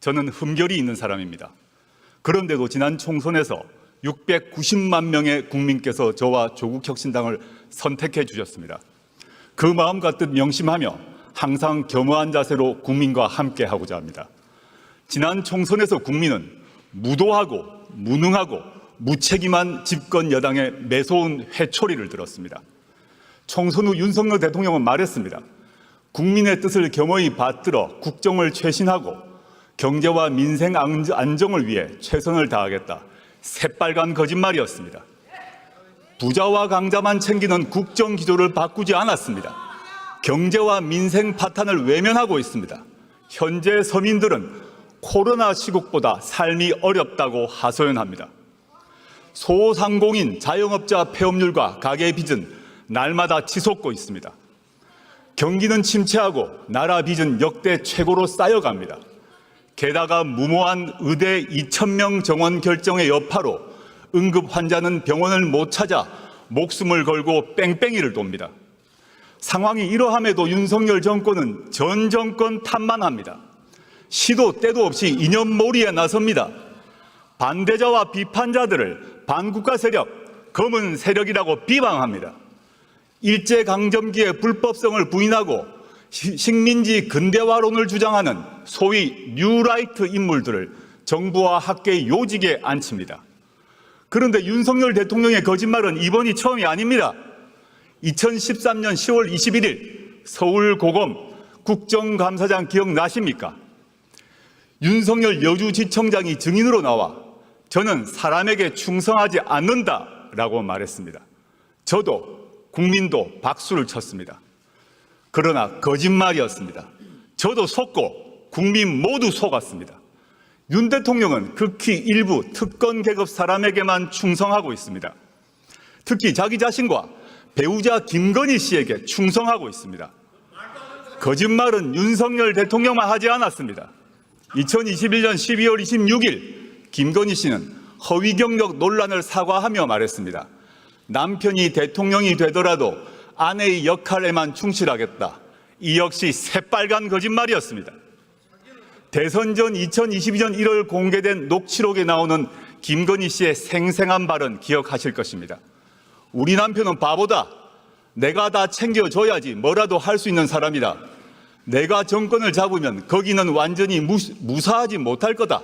저는 흠결이 있는 사람입니다. 그런데도 지난 총선에서 690만 명의 국민께서 저와 조국혁신당을 선택해 주셨습니다. 그 마음과 뜻 명심하며 항상 겸허한 자세로 국민과 함께 하고자 합니다. 지난 총선에서 국민은 무도하고 무능하고 무책임한 집권 여당의 매서운 회초리를 들었습니다. 총선 후 윤석열 대통령은 말했습니다. 국민의 뜻을 겸허히 받들어 국정을 쇄신하고 경제와 민생 안정을 위해 최선을 다하겠다. 새빨간 거짓말이었습니다. 부자와 강자만 챙기는 국정 기조를 바꾸지 않았습니다. 경제와 민생 파탄을 외면하고 있습니다. 현재 서민들은 코로나 시국보다 삶이 어렵다고 하소연합니다. 소상공인, 자영업자 폐업률과 가계 빚은 날마다 치솟고 있습니다. 경기는 침체하고 나라 빚은 역대 최고로 쌓여갑니다. 게다가 무모한 의대 2,000명 정원 결정의 여파로 응급 환자는 병원을 못 찾아 목숨을 걸고 뺑뺑이를 돕니다. 상황이 이러함에도 윤석열 정권은 전 정권 탓만 합니다. 시도 때도 없이 이념몰이에 나섭니다. 반대자와 비판자들을 반국가 세력, 검은 세력이라고 비방합니다. 일제강점기의 불법성을 부인하고 식민지 근대화론을 주장하는 소위 뉴라이트 인물들을 정부와 학계의 요직에 앉힙니다. 그런데 윤석열 대통령의 거짓말은 이번이 처음이 아닙니다. 2013년 10월 21일 서울고검 국정감사장 기억나십니까? 윤석열 여주지청장이 증인으로 나와 저는 사람에게 충성하지 않는다라고 말했습니다. 저도 국민도 박수를 쳤습니다. 그러나 거짓말이었습니다. 저도 속고 국민 모두 속았습니다. 윤 대통령은 극히 일부 특권 계급 사람에게만 충성하고 있습니다. 특히 자기 자신과 배우자 김건희 씨에게 충성하고 있습니다. 거짓말은 윤석열 대통령만 하지 않았습니다. 2021년 12월 26일 김건희 씨는 허위 경력 논란을 사과하며 말했습니다. 남편이 대통령이 되더라도 아내의 역할에만 충실하겠다. 이 역시 새빨간 거짓말이었습니다. 대선 전 2022년 1월 공개된 녹취록에 나오는 김건희 씨의 생생한 발언 기억하실 것입니다. 우리 남편은 바보다. 내가 다 챙겨줘야지 뭐라도 할 수 있는 사람이다. 내가 정권을 잡으면 거기는 완전히 무사하지 못할 거다.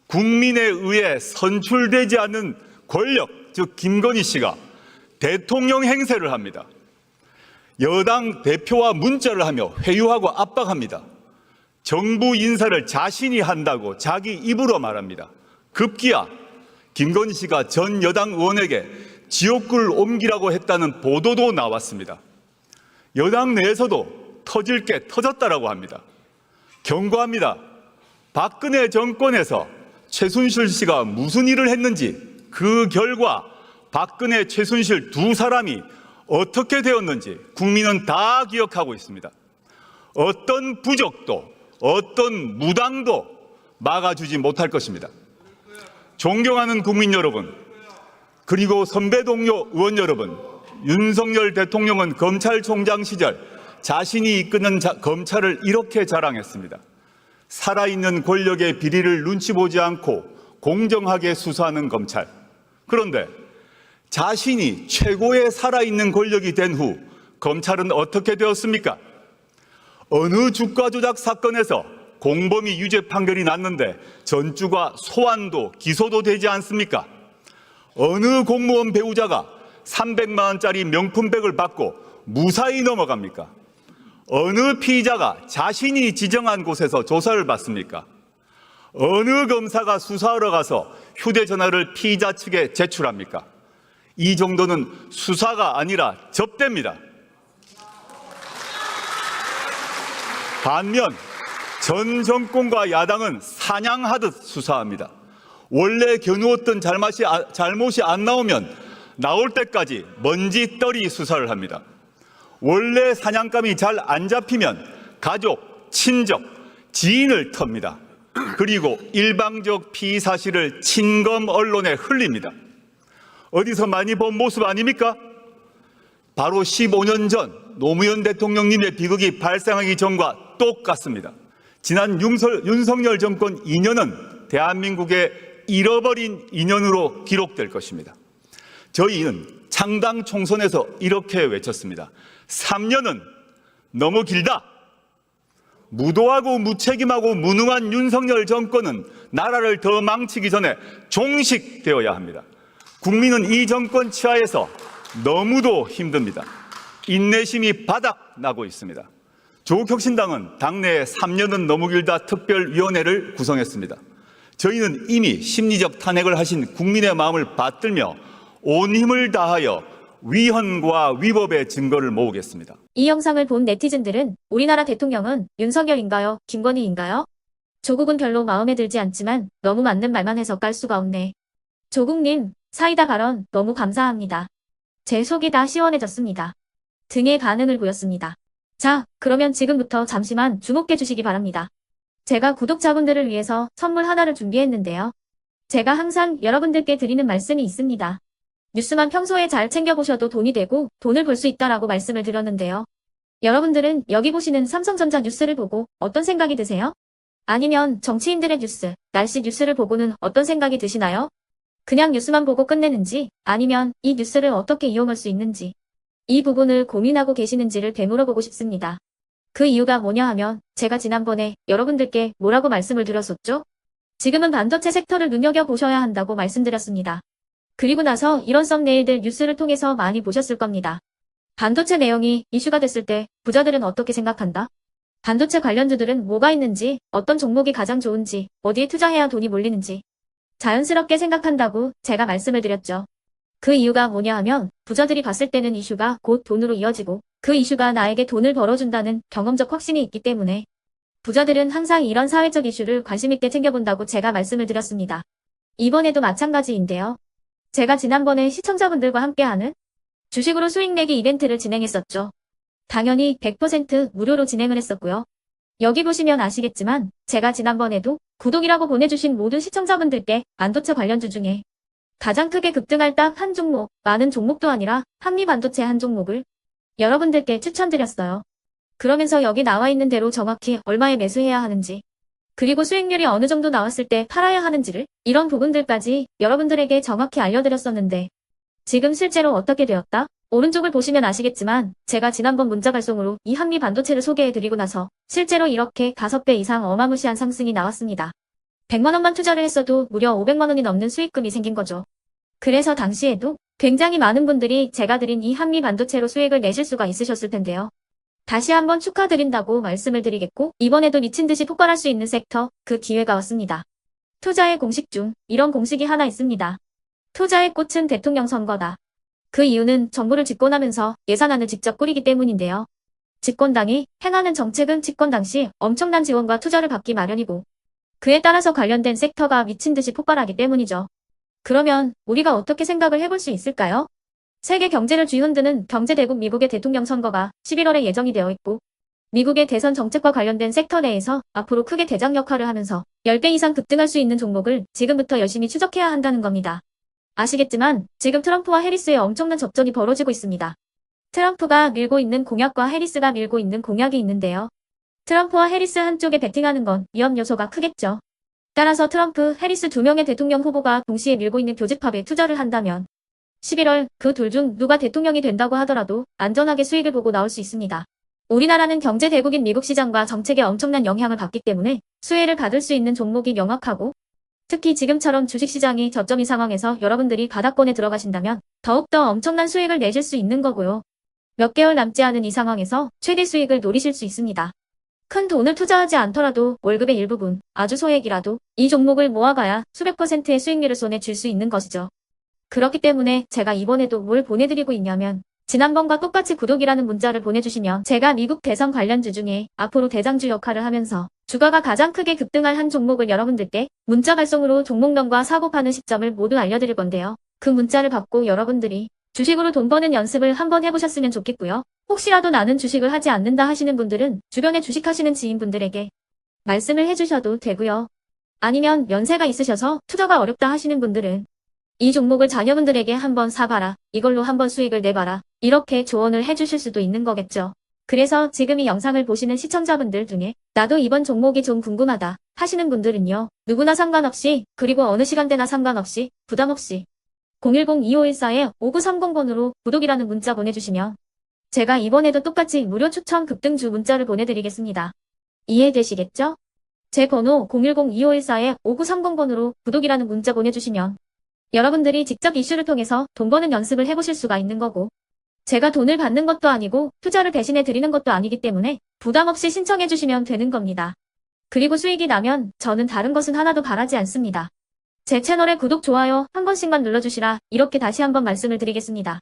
국민에 의해 선출되지 않은 권력, 즉 김건희 씨가 대통령 행세를 합니다. 여당 대표와 문자를 하며 회유하고 압박합니다. 정부 인사를 자신이 한다고 자기 입으로 말합니다. 급기야 김건희 씨가 전 여당 의원에게 지옥불 옮기라고 했다는 보도도 나왔습니다. 여당 내에서도 터질 게 터졌다라고 합니다. 경고합니다. 박근혜 정권에서 최순실 씨가 무슨 일을 했는지 그 결과 박근혜, 최순실 두 사람이 어떻게 되었는지 국민은 다 기억하고 있습니다. 어떤 부적도 어떤 무당도 막아주지 못할 것입니다. 존경하는 국민 여러분, 그리고 선배 동료 의원 여러분, 윤석열 대통령은 검찰총장 시절 자신이 이끄는 검찰을 이렇게 자랑했습니다. 살아있는 권력의 비리를 눈치 보지 않고 공정하게 수사하는 검찰. 그런데 자신이 최고의 살아있는 권력이 된 후 검찰은 어떻게 되었습니까? 어느 주가 조작 사건에서 공범이 유죄 판결이 났는데 전주가 소환도 기소도 되지 않습니까? 어느 공무원 배우자가 300만 원짜리 명품백을 받고 무사히 넘어갑니까? 어느 피의자가 자신이 지정한 곳에서 조사를 받습니까? 어느 검사가 수사하러 가서 휴대전화를 피의자 측에 제출합니까? 이 정도는 수사가 아니라 접대입니다. 반면 전 정권과 야당은 사냥하듯 수사합니다. 원래 겨누었던 잘못이 안 나오면 나올 때까지 먼지떨이 수사를 합니다. 원래 사냥감이 잘 안 잡히면 가족, 친족, 지인을 텁니다. 그리고 일방적 피의 사실을 친검 언론에 흘립니다. 어디서 많이 본 모습 아닙니까? 바로 15년 전 노무현 대통령님의 비극이 발생하기 전과 똑같습니다. 지난 윤석열 정권 2년은 대한민국의 잃어버린 2년으로 기록될 것입니다. 저희는 창당 총선에서 이렇게 외쳤습니다. 3년은 너무 길다. 무도하고 무책임하고 무능한 윤석열 정권은 나라를 더 망치기 전에 종식되어야 합니다. 국민은 이 정권 치하에서 너무도 힘듭니다. 인내심이 바닥나고 있습니다. 조국혁신당은 당내에 3년은 너무 길다 특별위원회를 구성했습니다. 저희는 이미 심리적 탄핵을 하신 국민의 마음을 받들며 온 힘을 다하여 위헌과 위법의 증거를 모으겠습니다. 이 영상을 본 네티즌들은 우리나라 대통령은 윤석열인가요? 김건희인가요? 조국은 별로 마음에 들지 않지만 너무 맞는 말만 해서 깔 수가 없네. 조국님, 사이다 발언 너무 감사합니다. 제 속이 다 시원해졌습니다. 등의 반응을 보였습니다. 자, 그러면 지금부터 잠시만 주목해 주시기 바랍니다. 제가 구독자분들을 위해서 선물 하나를 준비했는데요. 제가 항상 여러분들께 드리는 말씀이 있습니다. 뉴스만 평소에 잘 챙겨보셔도 돈이 되고 돈을 벌 수 있다라고 말씀을 드렸는데요. 여러분들은 여기 보시는 삼성전자 뉴스를 보고 어떤 생각이 드세요? 아니면 정치인들의 뉴스, 날씨 뉴스를 보고는 어떤 생각이 드시나요? 그냥 뉴스만 보고 끝내는지 아니면 이 뉴스를 어떻게 이용할 수 있는지 이 부분을 고민하고 계시는지를 되물어보고 싶습니다. 그 이유가 뭐냐 하면 제가 지난번에 여러분들께 뭐라고 말씀을 드렸었죠? 지금은 반도체 섹터를 눈여겨보셔야 한다고 말씀드렸습니다. 그리고 나서 이런 썸네일들 뉴스를 통해서 많이 보셨을 겁니다. 반도체 내용이 이슈가 됐을 때 부자들은 어떻게 생각한다? 반도체 관련주들은 뭐가 있는지, 어떤 종목이 가장 좋은지, 어디에 투자해야 돈이 몰리는지 자연스럽게 생각한다고 제가 말씀을 드렸죠. 그 이유가 뭐냐 하면 부자들이 봤을 때는 이슈가 곧 돈으로 이어지고 그 이슈가 나에게 돈을 벌어준다는 경험적 확신이 있기 때문에 부자들은 항상 이런 사회적 이슈를 관심 있게 챙겨본다고 제가 말씀을 드렸습니다. 이번에도 마찬가지인데요. 제가 지난번에 시청자분들과 함께하는 주식으로 수익 내기 이벤트를 진행했었죠. 당연히 100% 무료로 진행을 했었고요. 여기 보시면 아시겠지만 제가 지난번에도 구독이라고 보내주신 모든 시청자분들께 반도체 관련주 중에 가장 크게 급등할 딱 한 종목, 많은 종목도 아니라 한미반도체 한 종목을 여러분들께 추천드렸어요. 그러면서 여기 나와 있는 대로 정확히 얼마에 매수해야 하는지 그리고 수익률이 어느 정도 나왔을 때 팔아야 하는지를 이런 부분들까지 여러분들에게 정확히 알려드렸었는데 지금 실제로 어떻게 되었다? 오른쪽을 보시면 아시겠지만 제가 지난번 문자 발송으로 이 한미 반도체를 소개해드리고 나서 실제로 이렇게 5배 이상 어마무시한 상승이 나왔습니다. 100만 원만 투자를 했어도 무려 500만 원이 넘는 수익금이 생긴 거죠. 그래서 당시에도 굉장히 많은 분들이 제가 드린 이 한미 반도체로 수익을 내실 수가 있으셨을 텐데요. 다시 한번 축하드린다고 말씀을 드리겠고 이번에도 미친듯이 폭발할 수 있는 섹터, 그 기회가 왔습니다. 투자의 공식 중 이런 공식이 하나 있습니다. 투자의 꽃은 대통령 선거다. 그 이유는 정부를 집권하면서 예산안을 직접 꾸리기 때문인데요. 집권당이 행하는 정책은 집권 당시 엄청난 지원과 투자를 받기 마련이고 그에 따라서 관련된 섹터가 미친듯이 폭발하기 때문이죠. 그러면 우리가 어떻게 생각을 해볼 수 있을까요? 세계 경제를 쥐흔드는 경제대국 미국의 대통령 선거가 11월에 예정이 되어 있고 미국의 대선 정책과 관련된 섹터 내에서 앞으로 크게 대장 역할을 하면서 10배 이상 급등할 수 있는 종목을 지금부터 열심히 추적해야 한다는 겁니다. 아시겠지만 지금 트럼프와 해리스의 엄청난 접전이 벌어지고 있습니다. 트럼프가 밀고 있는 공약과 해리스가 밀고 있는 공약이 있는데요. 트럼프와 해리스 한쪽에 베팅하는 건 위험 요소가 크겠죠. 따라서 트럼프, 해리스 두 명의 대통령 후보가 동시에 밀고 있는 교집합에 투자를 한다면 11월 그 둘 중 누가 대통령이 된다고 하더라도 안전하게 수익을 보고 나올 수 있습니다. 우리나라는 경제 대국인 미국 시장과 정책에 엄청난 영향을 받기 때문에 수혜를 받을 수 있는 종목이 명확하고 특히 지금처럼 주식시장이 저점인 상황에서 여러분들이 바닥권에 들어가신다면 더욱더 엄청난 수익을 내실 수 있는 거고요. 몇 개월 남지 않은 이 상황에서 최대 수익을 노리실 수 있습니다. 큰 돈을 투자하지 않더라도 월급의 일부분, 아주 소액이라도 이 종목을 모아가야 수백 %의 수익률을 손에 쥘 수 있는 것이죠. 그렇기 때문에 제가 이번에도 뭘 보내드리고 있냐면 지난번과 똑같이 구독이라는 문자를 보내주시면 제가 미국 대선 관련주 중에 앞으로 대장주 역할을 하면서 주가가 가장 크게 급등할 한 종목을 여러분들께 문자 발송으로 종목명과 사고 파는 시점을 모두 알려드릴 건데요. 그 문자를 받고 여러분들이 주식으로 돈 버는 연습을 한번 해보셨으면 좋겠고요. 혹시라도 나는 주식을 하지 않는다 하시는 분들은 주변에 주식하시는 지인분들에게 말씀을 해주셔도 되고요. 아니면 연세가 있으셔서 투자가 어렵다 하시는 분들은 이 종목을 자녀분들에게 한번 사봐라. 이걸로 한번 수익을 내봐라. 이렇게 조언을 해주실 수도 있는 거겠죠. 그래서 지금 이 영상을 보시는 시청자분들 중에 나도 이번 종목이 좀 궁금하다 하시는 분들은요. 누구나 상관없이 그리고 어느 시간대나 상관없이 부담 없이 010-2514-5930번으로 구독이라는 문자 보내주시면 제가 이번에도 똑같이 무료 추천 급등주 문자를 보내드리겠습니다. 이해되시겠죠? 제 번호 010-2514-5930번으로 구독이라는 문자 보내주시면 여러분들이 직접 이슈를 통해서 돈 버는 연습을 해보실 수가 있는 거고 제가 돈을 받는 것도 아니고 투자를 대신해 드리는 것도 아니기 때문에 부담 없이 신청해 주시면 되는 겁니다. 그리고 수익이 나면 저는 다른 것은 하나도 바라지 않습니다. 제 채널에 구독, 좋아요 한 번씩만 눌러주시라 이렇게 다시 한번 말씀을 드리겠습니다.